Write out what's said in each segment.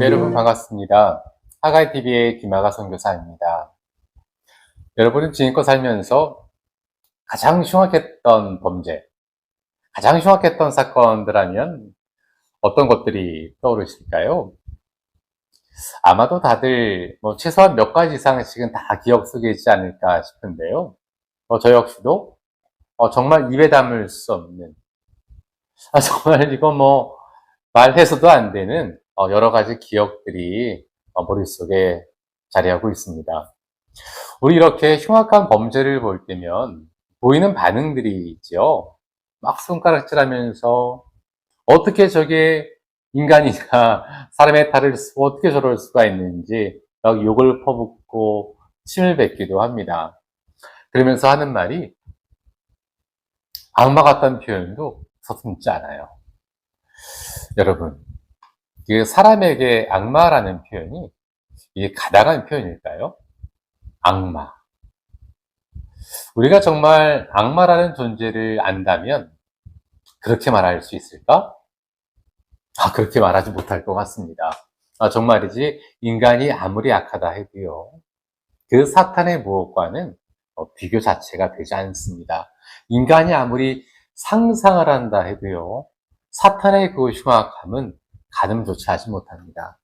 네, 여러분 반갑습니다. 하가이TV의 김하가 선교사입니다. 여러분은 지금껏 살면서 가장 흉악했던 범죄, 가장 흉악했던 사건들 하면 어떤 것들이 떠오르실까요? 아마도 다들 최소한 몇 가지 이상씩은 다 기억 속에 있지 않을까 싶은데요. 저 역시도 정말 입에 담을 수 없는, 정말 이거 말해서도 안 되는 여러 가지 기억들이 머릿속에 자리하고 있습니다. 우리 이렇게 흉악한 범죄를 볼 때면 보이는 반응들이 있죠. 막 손가락질하면서 어떻게 저게 인간이냐, 사람의 탈을 쓰고 어떻게 저럴 수가 있는지 막 욕을 퍼붓고 침을 뱉기도 합니다. 그러면서 하는 말이 악마 같다는 표현도 서슴지 않아요. 여러분, 그 사람에게 악마라는 표현이 이게 가당한 표현일까요? 악마. 우리가 정말 악마라는 존재를 안다면 그렇게 말할 수 있을까? 그렇게 말하지 못할 것 같습니다. 정말이지 인간이 아무리 악하다 해도요, 그 사탄의 무엇과는 비교 자체가 되지 않습니다. 인간이 아무리 상상을 한다 해도요, 사탄의 그 흉악함은 가늠조차 하지 못합니다.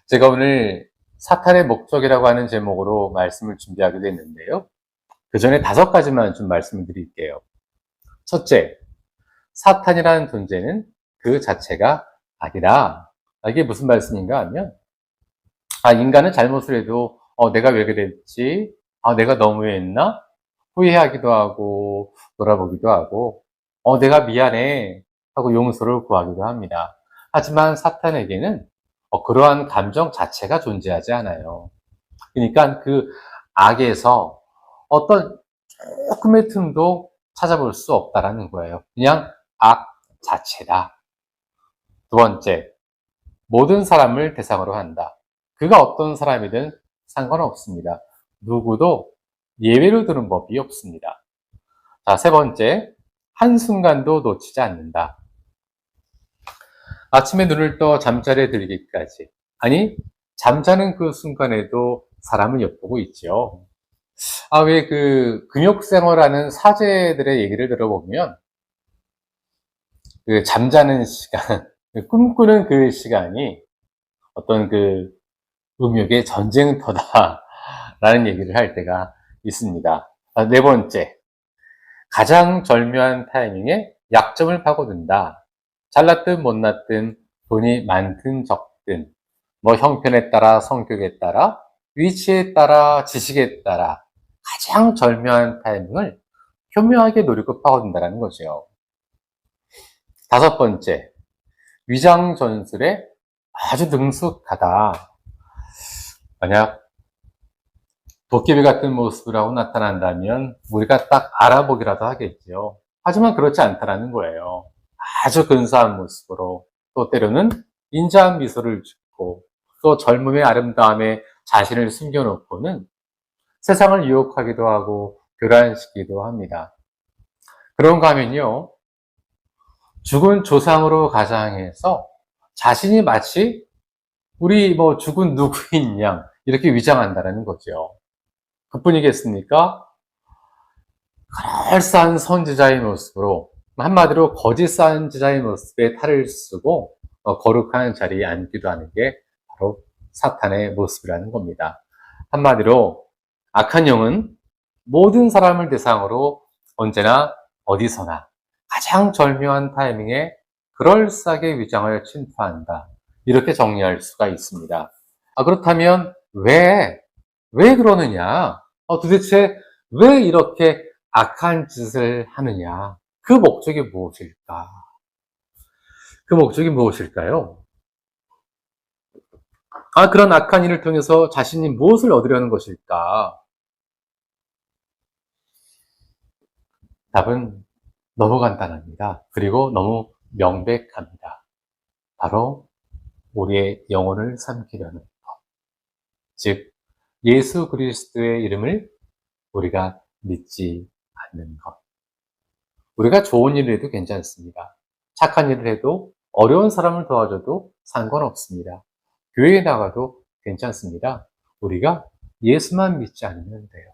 제가 오늘 사탄의 목적이라고 하는 제목으로 말씀을 준비하게 됐는데요. 그 전에 5가지만 좀 말씀을 드릴게요. 첫째, 사탄이라는 존재는 그 자체가 악이다. 이게 무슨 말씀인가 하면, 인간은 잘못을 해도, 내가 왜 그랬지? 내가 너무했나? 후회하기도 하고, 돌아보기도 하고, 내가 미안해. 하고 용서를 구하기도 합니다. 하지만 사탄에게는 그러한 감정 자체가 존재하지 않아요. 그러니까 그 악에서 어떤 조금의 틈도 찾아볼 수 없다라는 거예요. 그냥 악 자체다. 두 번째, 모든 사람을 대상으로 한다. 그가 어떤 사람이든 상관없습니다. 누구도 예외로 두는 법이 없습니다. 자, 세 번째, 한순간도 놓치지 않는다. 아침에 눈을 떠 잠자리에 들기까지. 아니, 잠자는 그 순간에도 사람을 엿보고 있죠. 왜 금욕생활하는 사제들의 얘기를 들어보면, 그 잠자는 시간, 꿈꾸는 그 시간이 어떤 그 음욕의 전쟁터다라는 얘기를 할 때가 있습니다. 네 번째, 가장 절묘한 타이밍에 약점을 파고든다. 잘났든 못났든 돈이 많든 적든 형편에 따라 성격에 따라 위치에 따라 지식에 따라 가장 절묘한 타이밍을 교묘하게 노리고 파고든다는 거죠. 5번째, 위장 전술에 아주 능숙하다. 만약 도깨비 같은 모습을 하고 나타난다면 우리가 딱 알아보기라도 하겠죠. 하지만 그렇지 않다는 거예요. 아주 근사한 모습으로, 또 때로는 인자한 미소를 짓고, 또 젊음의 아름다움에 자신을 숨겨놓고는 세상을 유혹하기도 하고 교란시키기도 합니다. 그런가 하면요, 죽은 조상으로 가장해서 자신이 마치 우리 죽은 누구인 양 이렇게 위장한다는 거죠. 그뿐이겠습니까? 그럴싸한 선지자의 모습으로, 한마디로 거짓 선지자의 모습에 탈을 쓰고 거룩한 자리에 앉기도 하는 게 바로 사탄의 모습이라는 겁니다. 한마디로 악한 영은 모든 사람을 대상으로 언제나 어디서나 가장 절묘한 타이밍에 그럴싸하게 위장을 침투한다. 이렇게 정리할 수가 있습니다. 그렇다면 왜 그러느냐? 도대체 왜 이렇게 악한 짓을 하느냐? 그 목적이 무엇일까? 그 목적이 무엇일까요? 그런 악한 일을 통해서 자신이 무엇을 얻으려는 것일까? 답은 너무 간단합니다. 그리고 너무 명백합니다. 바로 우리의 영혼을 삼키려는 것. 즉, 예수 그리스도의 이름을 우리가 믿지 않는 것. 우리가 좋은 일을 해도 괜찮습니다. 착한 일을 해도, 어려운 사람을 도와줘도 상관없습니다. 교회에 나가도 괜찮습니다. 우리가 예수만 믿지 않으면 돼요.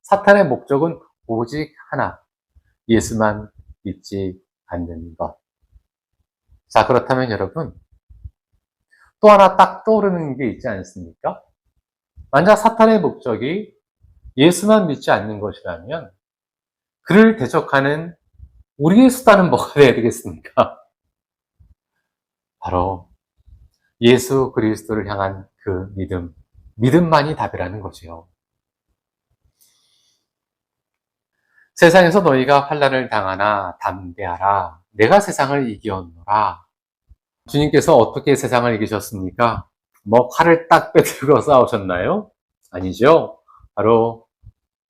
사탄의 목적은 오직 하나, 예수만 믿지 않는 것. 자, 그렇다면 여러분, 또 하나 딱 떠오르는 게 있지 않습니까? 만약 사탄의 목적이 예수만 믿지 않는 것이라면 그를 대적하는 우리의 수단은 뭐가 되어야 되겠습니까? 바로 예수 그리스도를 향한 그 믿음만이 답이라는 거지요. 세상에서 너희가 환난을 당하나 담대하라. 내가 세상을 이기었노라. 주님께서 어떻게 세상을 이기셨습니까? 뭐 칼을 딱 빼들고 싸우셨나요? 아니죠. 바로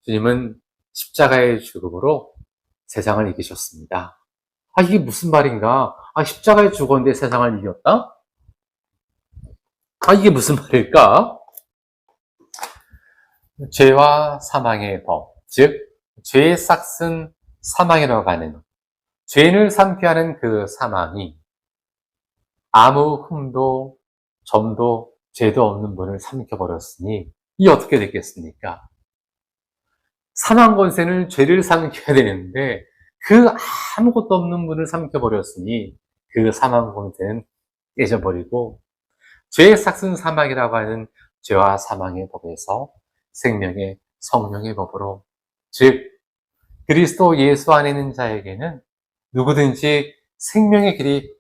주님은 십자가의 죽음으로 세상을 이기셨습니다. 아, 이게 무슨 말인가? 아, 십자가에 죽었는데 세상을 이겼다? 아, 이게 무슨 말일까? 죄와 사망의 법, 즉 죄의 싹슨 사망이라고 하는 죄인을 삼게 하는 그 사망이 아무 흠도 점도 죄도 없는 분을 삼켜버렸으니 이 어떻게 됐겠습니까? 사망 권세는 죄를 삼켜야 되는데 그 아무것도 없는 분을 삼켜버렸으니 그 사망 권세는 깨져버리고 죄의 삭슨 사망이라고 하는 죄와 사망의 법에서 생명의 성령의 법으로, 즉 그리스도 예수 안에 있는 자에게는 누구든지 생명의 길이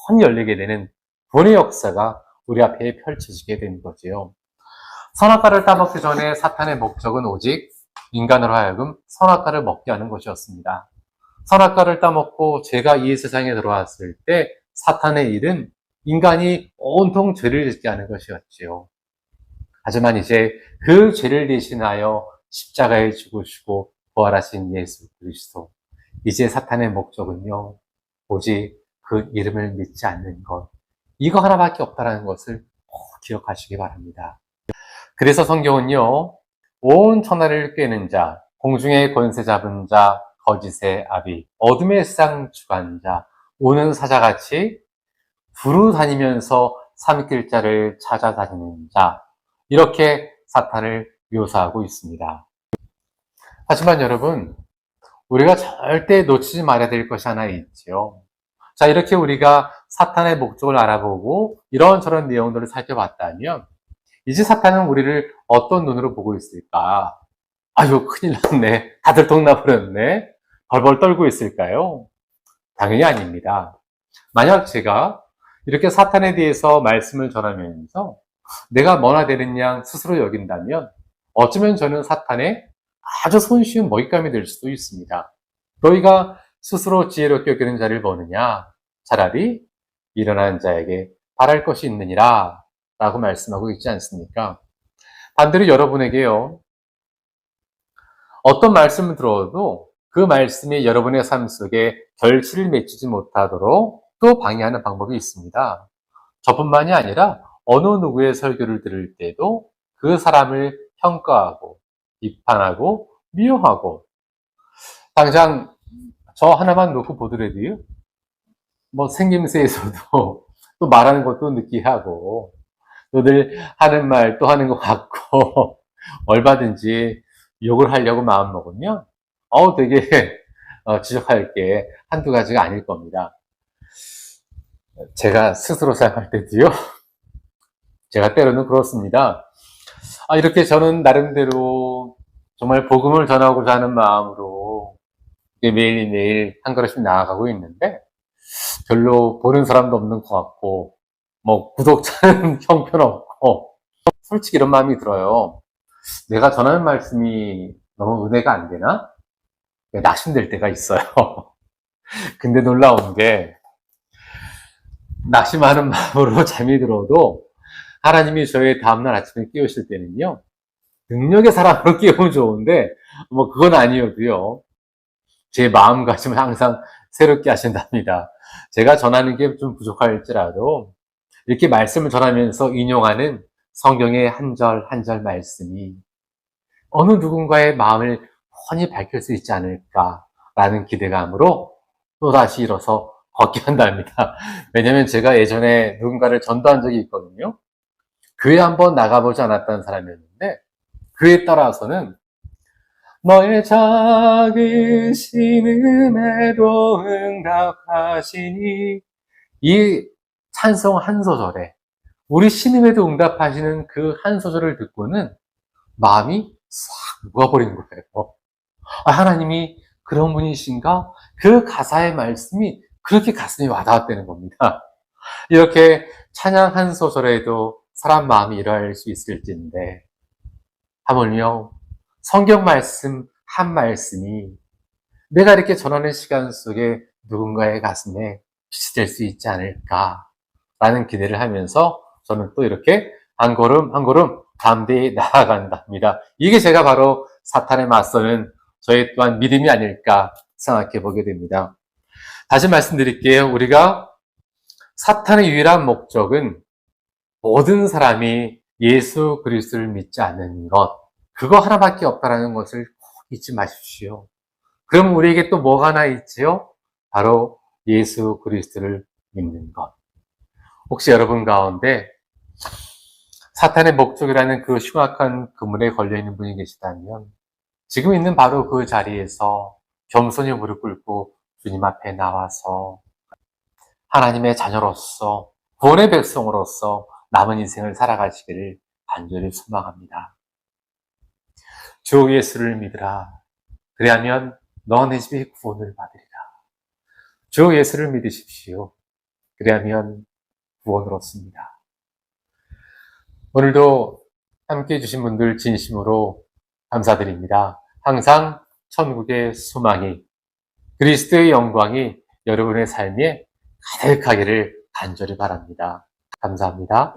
뻔히 열리게 되는 구원의 역사가 우리 앞에 펼쳐지게 된 거지요. 선악과를 따먹기 전에 사탄의 목적은 오직 인간으로 하여금 선악과를 먹게 하는 것이었습니다. 선악과를 따먹고 죄가 이 세상에 들어왔을 때 사탄의 일은 인간이 온통 죄를 짓게 하는 것이었지요. 하지만 이제 그 죄를 대신하여 십자가에 죽으시고 부활하신 예수 그리스도, 이제 사탄의 목적은요, 오직 그 이름을 믿지 않는 것, 이거 하나밖에 없다는 것을 꼭 기억하시기 바랍니다. 그래서 성경은요, 온 천하를 꿰는 자, 공중의 권세 잡은 자, 거짓의 아비, 어둠의 세상 주관자, 오는 사자같이 두루 다니면서 삼킬 자를 찾아다니는 자, 이렇게 사탄을 묘사하고 있습니다. 하지만 여러분, 우리가 절대 놓치지 말아야 될 것이 하나 있지요. 자, 이렇게 우리가 사탄의 목적을 알아보고 이런저런 내용들을 살펴봤다면 이제 사탄은 우리를 어떤 눈으로 보고 있을까? 아유, 큰일 났네. 다들 동나버렸네. 벌벌 떨고 있을까요? 당연히 아닙니다. 만약 제가 이렇게 사탄에 대해서 말씀을 전하면서 내가 뭐나 되는 양 스스로 여긴다면 어쩌면 저는 사탄의 아주 손쉬운 먹잇감이 될 수도 있습니다. 너희가 스스로 지혜롭게 여기는 자를 보느냐? 차라리 일어난 자에게 바랄 것이 있느니라 라고 말씀하고 있지 않습니까? 반대로 여러분에게요, 어떤 말씀을 들어도 그 말씀이 여러분의 삶 속에 결실을 맺지 못하도록 또 방해하는 방법이 있습니다. 저뿐만이 아니라 어느 누구의 설교를 들을 때도 그 사람을 평가하고 비판하고 미워하고, 당장 저 하나만 놓고 보더라도요, 뭐 생김새에서도 또 말하는 것도 느끼하고 또 늘 하는 말 또 하는 것 같고 얼마든지 욕을 하려고 마음먹으면 되게 지적할 게 한두 가지가 아닐 겁니다. 제가 스스로 생각할 때도요, 제가 때로는 그렇습니다. 이렇게 저는 나름대로 정말 복음을 전하고자 하는 마음으로 매일매일 한 걸음씩 나아가고 있는데 별로 보는 사람도 없는 것 같고 뭐 구독자는 형편없고, 솔직히 이런 마음이 들어요. 내가 전하는 말씀이 너무 은혜가 안 되나? 낙심될 때가 있어요. 근데 놀라운 게 낙심하는 마음으로 잠이 들어도 하나님이 저의 다음날 아침에 깨우실 때는요, 능력의 사람으로 깨우면 좋은데 뭐 그건 아니어도요, 제 마음가짐을 항상 새롭게 하신답니다. 제가 전하는 게 좀 부족할지라도 이렇게 말씀을 전하면서 인용하는 성경의 한 절 한 절 말씀이 어느 누군가의 마음을 훤히 밝힐 수 있지 않을까라는 기대감으로 또다시 일어서 걷게 한답니다. 왜냐면 제가 예전에 누군가를 전도한 적이 있거든요. 교회 한번 나가보지 않았다는 사람이었는데 그에 따라서는 너의 작은 신음에도 응답하시니 이 찬송 한 소절에 우리 신음에도 응답하시는 그 한 소절을 듣고는 마음이 싹 녹아버린 거예요. 하나님이 그런 분이신가? 그 가사의 말씀이 그렇게 가슴에 와닿았다는 겁니다. 이렇게 찬양 한 소절에도 사람 마음이 이러할 수 있을진데 하물며 성경 말씀 한 말씀이 내가 이렇게 전하는 시간 속에 누군가의 가슴에 빛이 될 수 있지 않을까라는 기대를 하면서 저는 또 이렇게 한 걸음 한 걸음 담대히 나아간답니다. 이게 제가 바로 사탄에 맞서는 저의 또한 믿음이 아닐까 생각해 보게 됩니다. 다시 말씀드릴게요. 우리가 사탄의 유일한 목적은 모든 사람이 예수 그리스도를 믿지 않는 것, 그거 하나밖에 없다는 것을 꼭 잊지 마십시오. 그럼 우리에게 또 뭐가 하나 있지요? 바로 예수 그리스도를 믿는 것. 혹시 여러분 가운데 사탄의 목적이라는 그 흉악한 그물에 걸려있는 분이 계시다면 지금 있는 바로 그 자리에서 겸손히 무릎 꿇고 주님 앞에 나와서 하나님의 자녀로서 구원의 백성으로서 남은 인생을 살아가시기를 간절히 소망합니다. 주 예수를 믿으라. 그리하면 너 내 집에 구원을 받으리라. 주 예수를 믿으십시오. 그리하면 구원을 얻습니다. 오늘도 함께 해주신 분들 진심으로 감사드립니다. 항상 천국의 소망이, 그리스도의 영광이 여러분의 삶에 가득하기를 간절히 바랍니다. 감사합니다.